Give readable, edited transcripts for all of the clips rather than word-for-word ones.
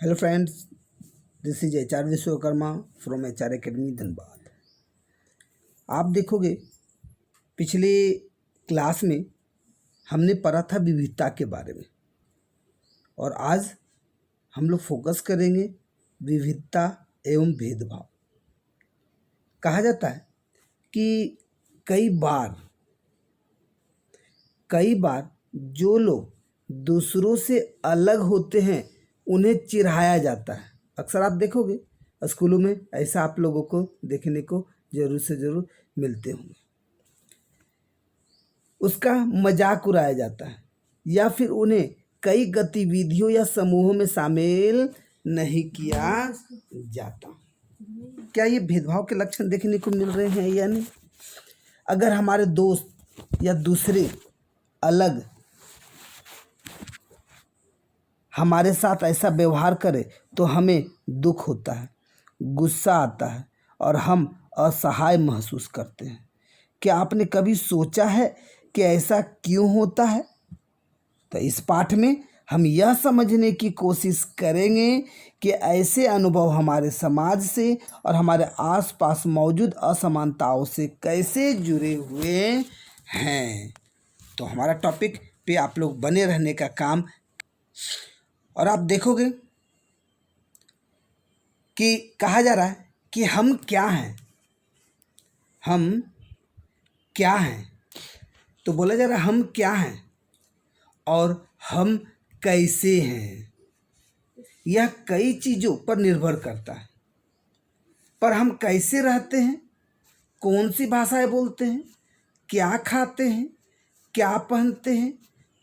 Hello friends, this is H R Vishwakarma from H R academy Dhanbad. आप देखोगे पिछले class में हमने पढ़ा था विविधता के बारे में और आज हम लोग फोकस करेंगे विविधता एवं भेदभाव। कहा जाता है कि कई बार जो लोग दूसरों से अलग होते हैं उन्हें चिढ़ाया जाता है। अक्सर आप देखोगे स्कूलों में ऐसा आप लोगों को देखने को जरूर से जरूर मिलते होंगे। उसका मजाक उड़ाया जाता है या फिर उन्हें कई गतिविधियों या समूहों में शामिल नहीं किया जाता। क्या ये भेदभाव के लक्षण देखने को मिल रहे हैं या नहीं? अगर हमारे दोस्त या दूसरे अलग हमारे साथ ऐसा व्यवहार करे तो हमें दुख होता है, गुस्सा आता है और हम असहाय महसूस करते हैं। क्या आपने कभी सोचा है कि ऐसा क्यों होता है? तो इस पाठ में हम यह समझने की कोशिश करेंगे कि ऐसे अनुभव हमारे समाज से और हमारे आसपास मौजूद असमानताओं से कैसे जुड़े हुए हैं। तो हमारा टॉपिक पे आप लोग बने रहने का काम। और आप देखोगे कि कहा जा रहा है कि हम क्या हैं, तो बोला जा रहा है हम क्या हैं और हम कैसे हैं। यह कई चीज़ों पर निर्भर करता है। पर हम कैसे रहते हैं, कौन सी भाषाएं बोलते हैं, क्या खाते हैं, क्या पहनते हैं,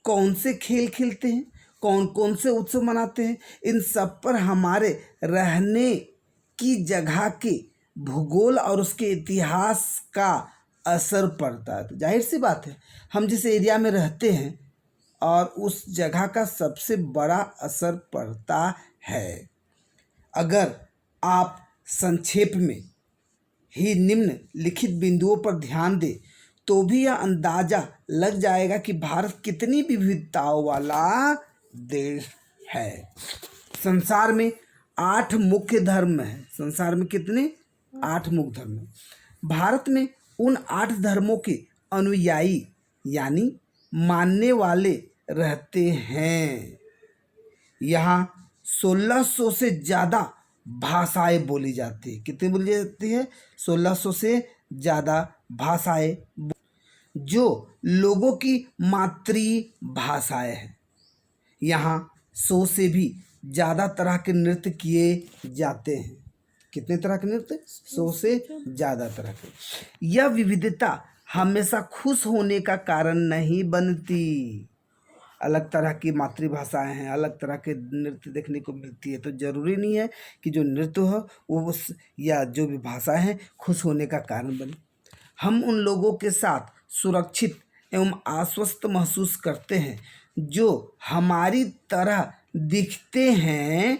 कौन से खेल खेलते हैं, कौन कौन से उत्सव मनाते हैं, इन सब पर हमारे रहने की जगह के भूगोल और उसके इतिहास का असर पड़ता है। तो जाहिर सी बात है, हम जिस एरिया में रहते हैं और उस जगह का सबसे बड़ा असर पड़ता है। अगर आप संक्षेप में ही निम्नलिखित बिंदुओं पर ध्यान दें तो भी यह अंदाजा लग जाएगा कि भारत कितनी विविधताओं वाला देश है। संसार में 8 मुख्य धर्म हैं। संसार में कितने? 8 मुख्य धर्म हैं। भारत में उन 8 धर्मों के अनुयायी यानी मानने वाले रहते हैं। यहाँ 1600 से ज़्यादा भाषाएं बोली जाती है। कितनी बोली जाती है? 1600 से ज़्यादा भाषाएं जो लोगों की मातृभाषाएं हैं। यहाँ 100 से भी ज़्यादा तरह के नृत्य किए जाते हैं। कितने तरह के नृत्य? 100 से ज़्यादा तरह के। यह विविधता हमेशा खुश होने का कारण नहीं बनती। अलग तरह की मातृभाषाएं हैं, अलग तरह के नृत्य देखने को मिलती है, तो ज़रूरी नहीं है कि जो नृत्य हो वो या जो भी भाषा है खुश होने का कारण बने। हम उन लोगों के साथ सुरक्षित एवं आश्वस्त महसूस करते हैं जो हमारी तरह दिखते हैं,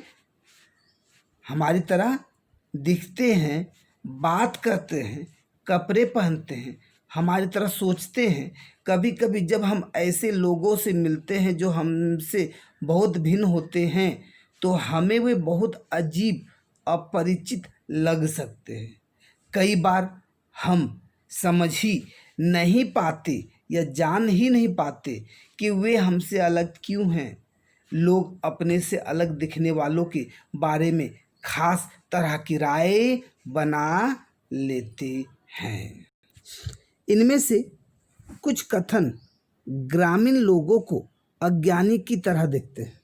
बात करते हैं, कपड़े पहनते हैं, हमारी तरह सोचते हैं। कभी कभी जब हम ऐसे लोगों से मिलते हैं जो हमसे बहुत भिन्न होते हैं तो हमें वे बहुत अजीब, अपरिचित लग सकते हैं। कई बार हम समझ ही नहीं पाते या जान ही नहीं पाते कि वे हमसे अलग क्यों हैं। लोग अपने से अलग दिखने वालों के बारे में खास तरह की राय बना लेते हैं। इनमें से कुछ कथन ग्रामीण लोगों को अज्ञानी की तरह दिखते हैं,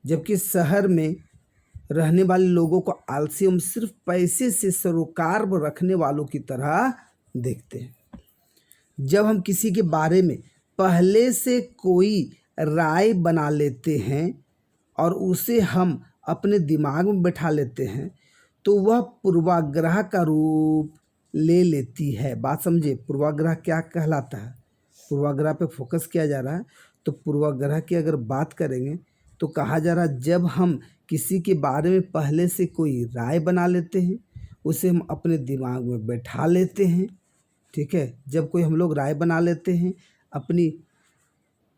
जबकि शहर में रहने वाले लोगों को आलसी एवं सिर्फ पैसे से सरोकार रखने वालों की तरह देखते हैं। जब हम किसी के बारे में पहले से कोई राय बना लेते हैं और उसे हम अपने दिमाग में बैठा लेते हैं तो वह पूर्वाग्रह का रूप ले लेती है। बात समझे, पूर्वाग्रह क्या कहलाता है? पूर्वाग्रह पे फोकस किया जा रहा है। तो पूर्वाग्रह की अगर बात करेंगे तो कहा जा रहा है जब हम किसी के बारे में पहले से कोई राय बना लेते हैं, उसे हम अपने दिमाग में बैठा लेते हैं। ठीक है, जब कोई हम लोग राय बना लेते हैं, अपनी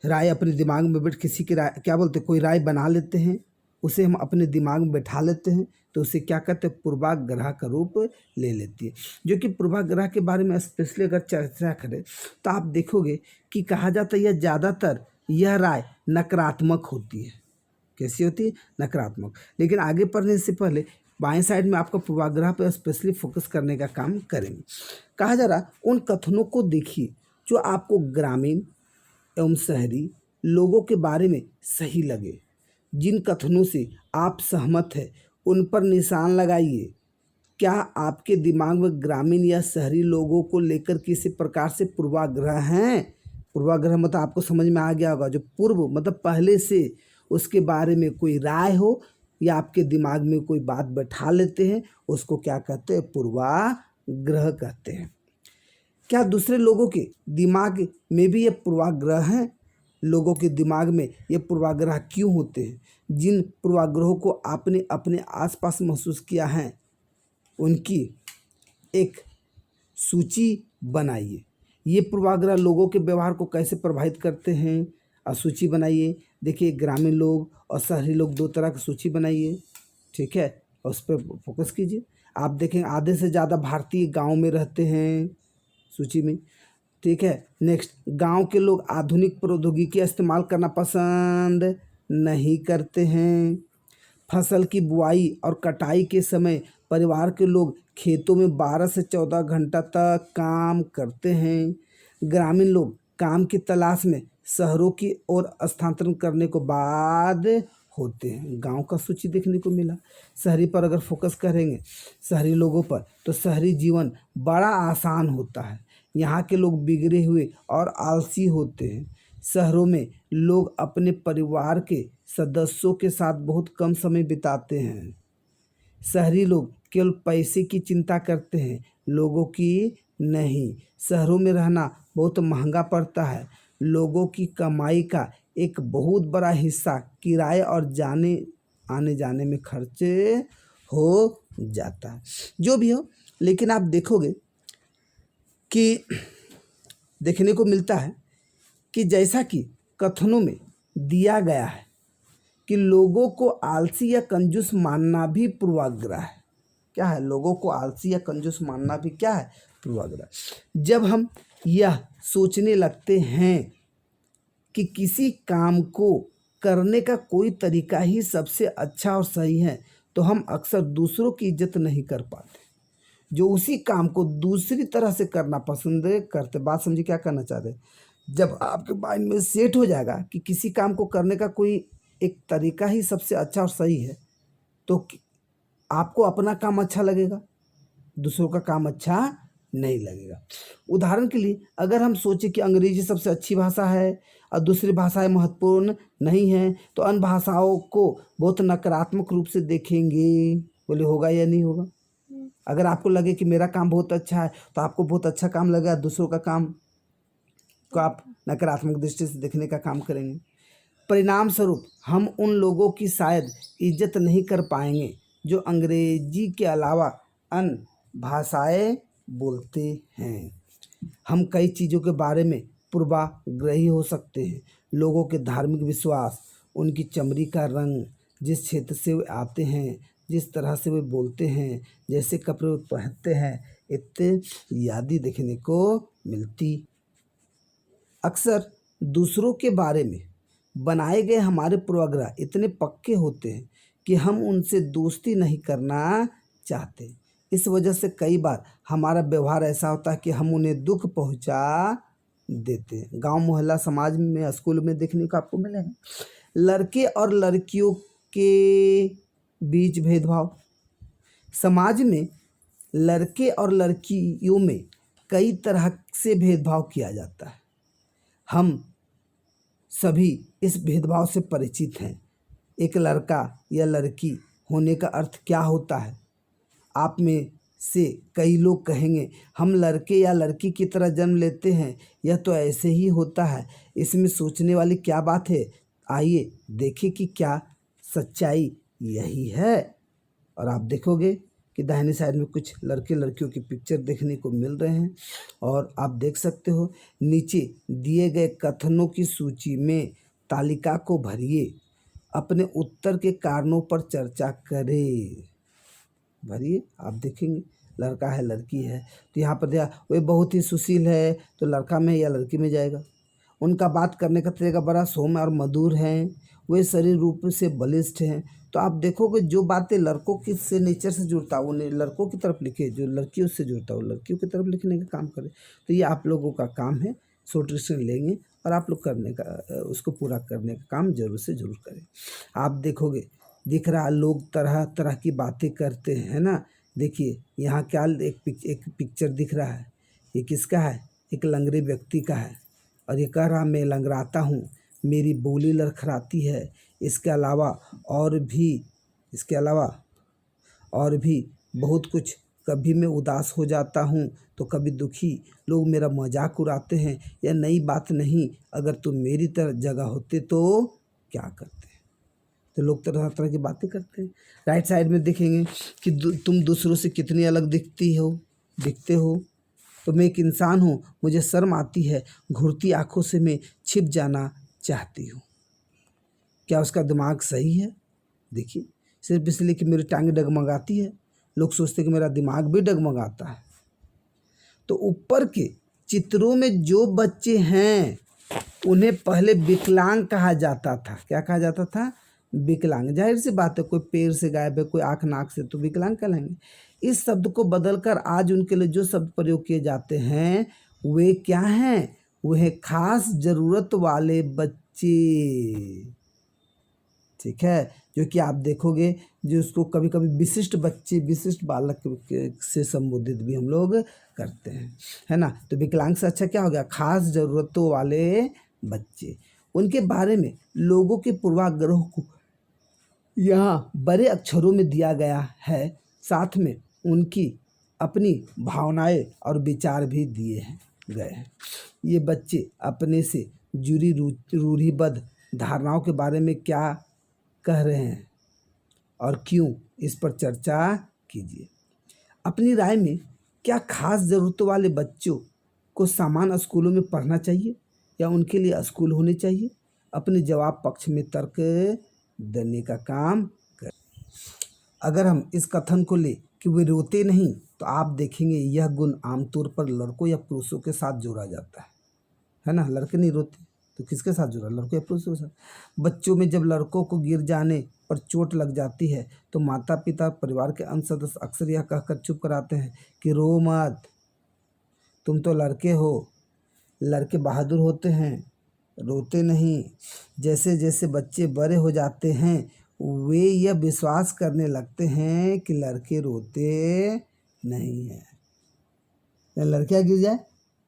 राय अपने दिमाग में बैठ किसी की राय क्या बोलते, कोई राय बना लेते हैं, उसे हम अपने दिमाग में बैठा लेते हैं तो उसे क्या कहते हैं, पूर्वाग्रह का रूप ले लेती है। जो कि पूर्वाग्रह के बारे में स्पेशली अगर चर्चा करें तो आप देखोगे कि कहा जाता है यह ज़्यादातर यह राय नकारात्मक होती है। कैसी होती है? नकारात्मक। लेकिन आगे पढ़ने से पहले बाएं साइड में आपका पूर्वाग्रह पर स्पेशली फोकस करने का काम करेंगे। कहा जा रहा उन कथनों को देखिए जो आपको ग्रामीण एवं शहरी लोगों के बारे में सही लगे। जिन कथनों से आप सहमत हैं उन पर निशान लगाइए। क्या आपके दिमाग में ग्रामीण या शहरी लोगों को लेकर किसी प्रकार से पूर्वाग्रह हैं? पूर्वाग्रह मतलब आपको समझ में आ गया होगा, जो पूर्व मतलब पहले से उसके बारे में कोई राय हो या आपके दिमाग में कोई बात बैठा लेते हैं, उसको क्या कहते हैं? पूर्वाग्रह कहते हैं। क्या दूसरे लोगों के दिमाग में भी ये पूर्वाग्रह हैं? लोगों के दिमाग में ये पूर्वाग्रह क्यों होते हैं? जिन पूर्वाग्रहों को आपने अपने आसपास महसूस किया है उनकी एक सूची बनाइए। ये पूर्वाग्रह लोगों के व्यवहार को कैसे प्रभावित करते हैं, सूची बनाइए। देखिए ग्रामीण लोग और शहरी लोग दो तरह की सूची बनाइए, ठीक है, और उस पर फोकस कीजिए। आप देखें आधे से ज़्यादा भारतीय गांव में रहते हैं सूची में, ठीक है। नेक्स्ट, गांव के लोग आधुनिक प्रौद्योगिकी इस्तेमाल करना पसंद नहीं करते हैं। फसल की बुआई और कटाई के समय परिवार के लोग खेतों में 12 से 14 घंटा तक काम करते हैं। ग्रामीण लोग काम की तलाश में शहरों की ओर स्थानांतरण करने को बाध्य होते हैं। गांव का सूची देखने को मिला। शहरी पर अगर फोकस करेंगे शहरी लोगों पर, तो शहरी जीवन बड़ा आसान होता है। यहाँ के लोग बिगड़े हुए और आलसी होते हैं। शहरों में लोग अपने परिवार के सदस्यों के साथ बहुत कम समय बिताते हैं। शहरी लोग केवल पैसे की चिंता करते हैं, लोगों की नहीं। शहरों में रहना बहुत महंगा पड़ता है। लोगों की कमाई का एक बहुत बड़ा हिस्सा किराए और आने जाने में खर्चे हो जाता है। जो भी हो, लेकिन आप देखोगे कि देखने को मिलता है कि जैसा कि कथनों में दिया गया है कि लोगों को आलसी या कंजूस मानना भी पूर्वाग्रह है। क्या है? लोगों को आलसी या कंजूस मानना भी क्या है? पूर्वाग्रह। जब हम यह सोचने लगते हैं कि किसी काम को करने का कोई तरीका ही सबसे अच्छा और सही है, तो हम अक्सर दूसरों की इज्जत नहीं कर पाते जो उसी काम को दूसरी तरह से करना पसंद करते। बात समझिए क्या करना चाह रहे हैं। जब आपके माइंड में सेट हो जाएगा कि किसी काम को करने का कोई एक तरीका ही सबसे अच्छा और सही है, तो आपको अपना काम अच्छा लगेगा, दूसरों का काम अच्छा नहीं लगेगा। उदाहरण के लिए अगर हम सोचें कि अंग्रेजी सबसे अच्छी भाषा है और दूसरी भाषाएं महत्वपूर्ण नहीं हैं, तो अन्य भाषाओं को बहुत नकारात्मक रूप से देखेंगे। बोले होगा या नहीं होगा? अगर आपको लगे कि मेरा काम बहुत अच्छा है तो आपको बहुत अच्छा काम लगेगा, दूसरों का काम को आप नकारात्मक दृष्टि से देखने का काम करेंगे। परिणाम स्वरूप हम उन लोगों की शायद इज्जत नहीं कर पाएंगे जो अंग्रेजी के अलावा अन्य भाषाएं बोलते हैं। हम कई चीज़ों के बारे में पूर्वाग्रही हो सकते हैं। लोगों के धार्मिक विश्वास, उनकी चमड़ी का रंग, जिस क्षेत्र से वे आते हैं, जिस तरह से वे बोलते हैं, जैसे कपड़े वे पहनते हैं, इत्यादि देखने को मिलती। अक्सर दूसरों के बारे में बनाए गए हमारे पूर्वाग्रह इतने पक्के होते हैं कि हम उनसे दोस्ती नहीं करना चाहते। इस वजह से कई बार हमारा व्यवहार ऐसा होता है कि हम उन्हें दुख पहुंचा देते हैं। गांव मोहल्ला समाज में स्कूल में देखने को आपको मिलेगा। लड़के और लड़कियों के बीच भेदभाव। समाज में लड़के और लड़कियों में कई तरह से भेदभाव किया जाता है। हम सभी इस भेदभाव से परिचित हैं। एक लड़का या लड़की होने का अर्थ क्या होता है? आप में से कई लोग कहेंगे हम लड़के या लड़की की तरह जन्म लेते हैं, यह तो ऐसे ही होता है। इसमें सोचने वाली क्या बात है? आइए देखें कि क्या सच्चाई यही है। और आप देखोगे कि दाहिने साइड में कुछ लड़के लड़कियों की पिक्चर देखने को मिल रहे हैं और आप देख सकते हो नीचे दिए गए कथनों की सूची में तालिका को भरिए। अपने उत्तर के कारणों पर चर्चा करें। भरिए, आप देखेंगे लड़का है लड़की है, तो यहाँ पर दिया वे बहुत ही सुशील है, तो लड़का में या लड़की में जाएगा। उनका बात करने का तरीका बड़ा सौम्य और मधुर है, वे शरीर रूप से बलिष्ठ हैं। तो आप देखोगे जो बातें लड़कों की से नेचर से जुड़ता है वो लड़कों की तरफ लिखे, जो लड़कियों से जुड़ता है वो लड़कियों की तरफ लिखने का काम करे। तो ये आप लोगों का काम है, शॉर्ट डिस्कशन लेंगे और आप लोग करने का उसको पूरा करने का काम जरूर से जरूर करें। आप देखोगे दिख रहा लोग तरह तरह की बातें करते हैं, है ना। देखिए यहाँ क्या एक पिक्चर दिख रहा है, ये किसका है, एक लंगड़े व्यक्ति का है, और ये कह रहा मैं लंगड़ाता हूँ, मेरी बोली लड़खड़ाती है। इसके अलावा और भी बहुत कुछ, कभी मैं उदास हो जाता हूँ तो कभी दुखी, लोग मेरा मजाक उड़ाते हैं। यह नई बात नहीं, अगर तुम मेरी तरह जगह होते तो क्या करते। तो लोग तरह तरह की बातें करते हैं। राइट साइड में देखेंगे कि तुम दूसरों से कितनी अलग दिखते हो। तो मैं एक इंसान हूँ, मुझे शर्म आती है, घूरती आंखों से मैं छिप जाना चाहती हूँ। क्या उसका दिमाग सही है? देखिए, सिर्फ इसलिए कि मेरी टांगे डगमगाती है, लोग सोचते हैं कि मेरा दिमाग भी डगमगाता है। तो ऊपर के चित्रों में जो बच्चे हैं उन्हें पहले विकलांग कहा जाता था। क्या कहा जाता था? विकलांग। जाहिर सी बात है, कोई पैर से गायब है, कोई आँख नाक से, तो विकलांग कहलाएंगे। इस शब्द को बदलकर आज उनके लिए जो शब्द प्रयोग किए जाते हैं वे क्या हैं? वे खास जरूरत वाले बच्चे। ठीक है, जो कि आप देखोगे जो उसको कभी कभी विशिष्ट बच्चे, विशिष्ट बालक से संबोधित भी हम लोग करते हैं, है ना। तो विकलांग से अच्छा क्या हो गया? खास ज़रूरतों वाले बच्चे। उनके बारे में लोगों के पूर्वाग्रह को यहाँ बड़े अक्षरों में दिया गया है, साथ में उनकी अपनी भावनाएं और विचार भी गए हैं। ये बच्चे अपने से जुड़ी रूढ़िबद्ध धारणाओं के बारे में क्या कह रहे हैं और क्यों, इस पर चर्चा कीजिए। अपनी राय में क्या खास ज़रूरतों वाले बच्चों को सामान्य स्कूलों में पढ़ना चाहिए या उनके लिए स्कूल होने चाहिए? अपने जवाब पक्ष में तर्क देने का काम करें। अगर हम इस कथन को ले कि वे रोते नहीं, तो आप देखेंगे यह गुण आमतौर पर लड़कों या पुरुषों के साथ जोड़ा जाता है ना। लड़के नहीं रोते तो किसके साथ जुड़ा? लड़कों या पुरुषों के साथ। बच्चों में जब लड़कों को गिर जाने पर चोट लग जाती है तो माता पिता, परिवार के अन्य सदस्य अक्सर यह कहकर चुप कराते हैं कि रो मत, तुम तो लड़के हो, लड़के बहादुर होते हैं, रोते नहीं। जैसे जैसे बच्चे बड़े हो जाते हैं वे यह विश्वास करने लगते हैं कि लड़के रोते नहीं हैं। लड़कियां गिर जाए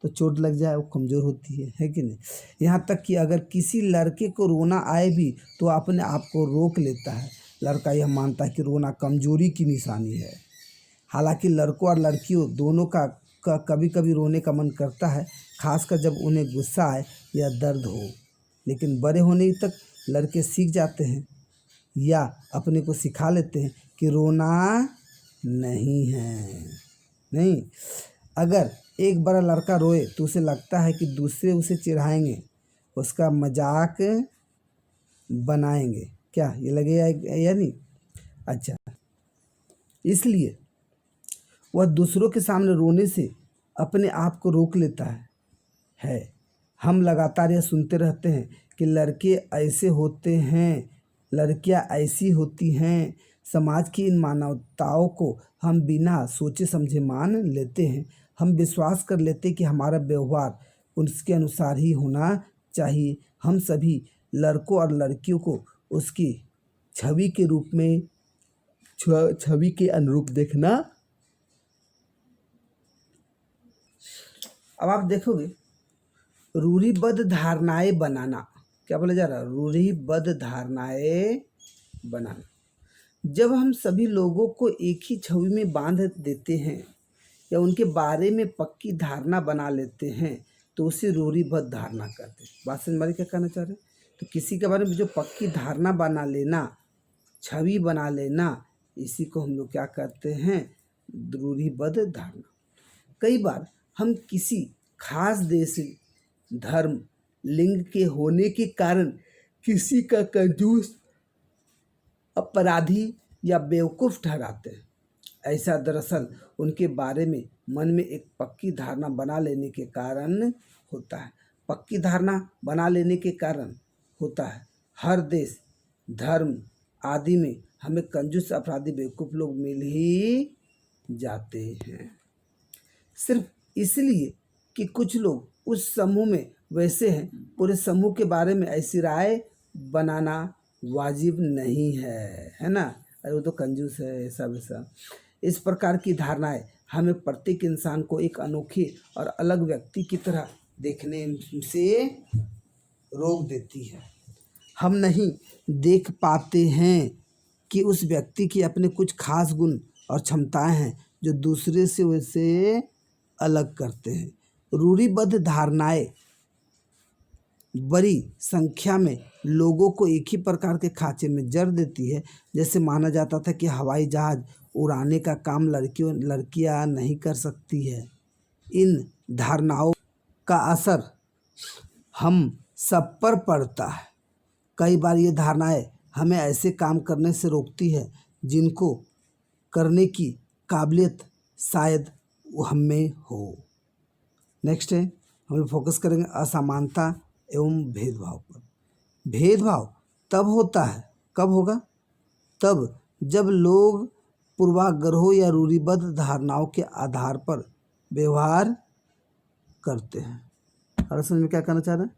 तो चोट लग जाए, वो कमज़ोर होती है कि नहीं। यहाँ तक कि अगर किसी लड़के को रोना आए भी तो अपने आप को रोक लेता है। लड़का यह मानता है कि रोना कमजोरी की निशानी है। हालांकि लड़कों और लड़कियों दोनों का कभी कभी रोने का मन करता है, खासकर जब उन्हें गुस्सा आए या दर्द हो। लेकिन बड़े होने तक लड़के सीख जाते हैं या अपने को सिखा लेते हैं कि रोना नहीं है। नहीं, अगर एक बड़ा लड़का रोए तो उसे लगता है कि दूसरे उसे चिढ़ाएंगे, उसका मजाक बनाएंगे। क्या ये लगेगा या नहीं? अच्छा, इसलिए वह दूसरों के सामने रोने से अपने आप को रोक लेता है। हम लगातार यह सुनते रहते हैं कि लड़के ऐसे होते हैं, लड़कियां ऐसी होती हैं। समाज की इन मान्यताओं को हम बिना सोचे समझे मान लेते हैं। हम विश्वास कर लेते कि हमारा व्यवहार उसके अनुसार ही होना चाहिए। हम सभी लड़कों और लड़कियों को उसकी छवि के रूप में, छवि के अनुरूप देखना। अब आप देखोगे रूढ़िबद्ध धारणाएं बनाना। क्या बोला जा रहा है? रूढ़िबद्ध धारणाएं बनाना। जब हम सभी लोगों को एक ही छवि में बांध देते हैं या उनके बारे में पक्की धारणा बना लेते हैं तो उसे रूढ़िबद्ध धारणा कहते हैं। बात समझ में क्या कहना चाह रहे हैं? तो किसी के बारे में जो पक्की धारणा बना लेना, छवि बना लेना, इसी को हम लोग क्या कहते हैं? रूढ़िबद्ध धारणा। कई बार हम किसी खास देश, धर्म, लिंग के होने के कारण किसी का कंजूस अपराधी या बेवकूफ़ ठहराते हैं। ऐसा दरअसल उनके बारे में मन में एक पक्की धारणा बना लेने के कारण होता है। पक्की धारणा बना लेने के कारण होता है। हर देश, धर्म आदि में हमें कंजूस, अपराधी, बेवकूफ़ लोग मिल ही जाते हैं, सिर्फ इसलिए कि कुछ लोग उस समूह में वैसे हैं। पूरे समूह के बारे में ऐसी राय बनाना वाजिब नहीं है ना। अरे वो तो कंजूस है, ऐसा वैसा। इस प्रकार की धारणाएं हमें प्रत्येक इंसान को एक अनोखे और अलग व्यक्ति की तरह देखने से रोक देती है। हम नहीं देख पाते हैं कि उस व्यक्ति के अपने कुछ खास गुण और क्षमताएं हैं जो दूसरे से वैसे अलग करते हैं। रूढ़िबद्ध धारणाएं बड़ी संख्या में लोगों को एक ही प्रकार के खांचे में जड़ देती है। जैसे माना जाता था कि हवाई जहाज़ उड़ाने का काम लड़कियां नहीं कर सकती है। इन धारणाओं का असर हम सब पर पड़ता है। कई बार ये धारणाएं हमें ऐसे काम करने से रोकती है जिनको करने की काबिलियत शायद हम में हो। नेक्स्ट है, हम लोग फोकस करेंगे असमानता एवं भेदभाव पर। भेदभाव तब होता है, कब होगा? तब जब लोग पूर्वाग्रहों या रूढ़िबद्ध धारणाओं के आधार पर व्यवहार करते हैं। और समझ में क्या कहना चाह रहे हैं?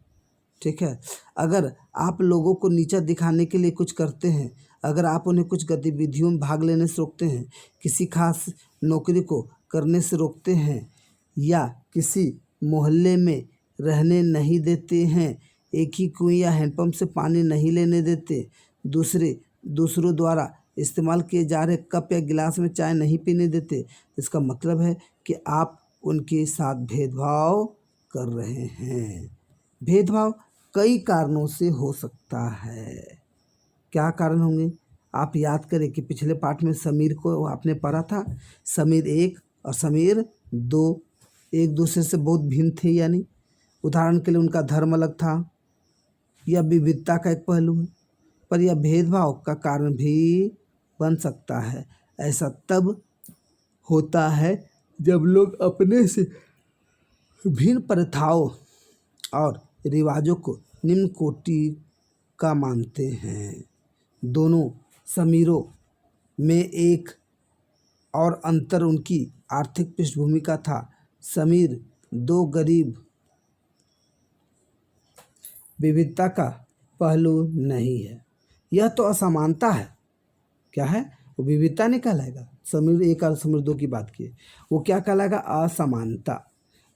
ठीक है, अगर आप लोगों को नीचा दिखाने के लिए कुछ करते हैं, अगर आप उन्हें कुछ गतिविधियों में भाग लेने से रोकते हैं, किसी खास नौकरी को करने से रोकते हैं या किसी मोहल्ले में रहने नहीं देते हैं, एक ही कुएं या हैंडपंप से पानी नहीं लेने देते, दूसरों द्वारा इस्तेमाल किए जा रहे कप या गिलास में चाय नहीं पीने देते, इसका मतलब है कि आप उनके साथ भेदभाव कर रहे हैं। भेदभाव कई कारणों से हो सकता है। क्या कारण होंगे? आप याद करें कि पिछले पाठ में समीर को आपने पढ़ा था। समीर 1 और समीर 2 एक दूसरे से बहुत भिन्न थे, यानी उदाहरण के लिए उनका धर्म अलग था। यह विविधता का एक पहलू है, पर यह भेदभाव का कारण भी बन सकता है। ऐसा तब होता है जब लोग अपने से भिन्न प्रथाओं और रिवाजों को निम्न कोटि का मानते हैं। दोनों समीरों में एक और अंतर उनकी आर्थिक पृष्ठभूमि का था। समीर 2 गरीब, विविधता का पहलू नहीं है। यह तो असमानता है। क्या है? वो विविधता नहीं कहलाएगा। समीर 1 और समीर 2 की बात की, वो क्या कहलाएगा? असमानता।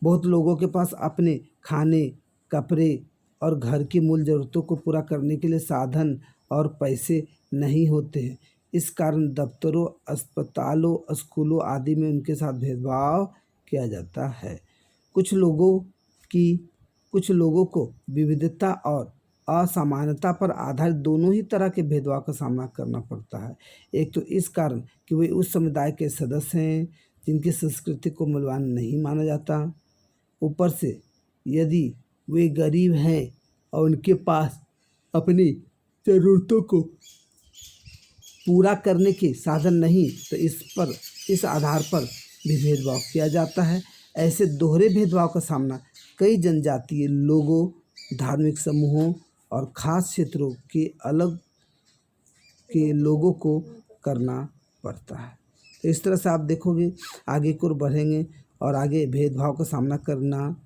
बहुत लोगों के पास अपने खाने, कपड़े और घर की मूल ज़रूरतों को पूरा करने के लिए साधन और पैसे नहीं होते हैं। इस कारण दफ्तरों, अस्पतालों, स्कूलों आदि में उनके साथ भेदभाव किया जाता है। कुछ लोगों को विविधता और असमानता पर आधारित दोनों ही तरह के भेदभाव का सामना करना पड़ता है। एक तो इस कारण कि वे उस समुदाय के सदस्य हैं जिनकी संस्कृति को मूल्यवान नहीं माना जाता। ऊपर से यदि वे गरीब हैं और उनके पास अपनी ज़रूरतों को पूरा करने के साधन नहीं, तो इस आधार पर भी भेदभाव किया जाता है। ऐसे दोहरे भेदभाव का सामना कई जनजातीय लोगों, धार्मिक समूहों और ख़ास क्षेत्रों के अलग के लोगों को करना पड़ता है। तो इस तरह से आप देखोगे, आगे की ओर बढ़ेंगे और आगे भेदभाव का सामना करना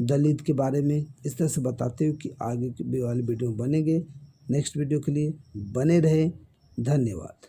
दलित के बारे में इस तरह से बताते हुए कि आगे की वाली वीडियो बनेंगे। नेक्स्ट वीडियो के लिए बने रहें। धन्यवाद।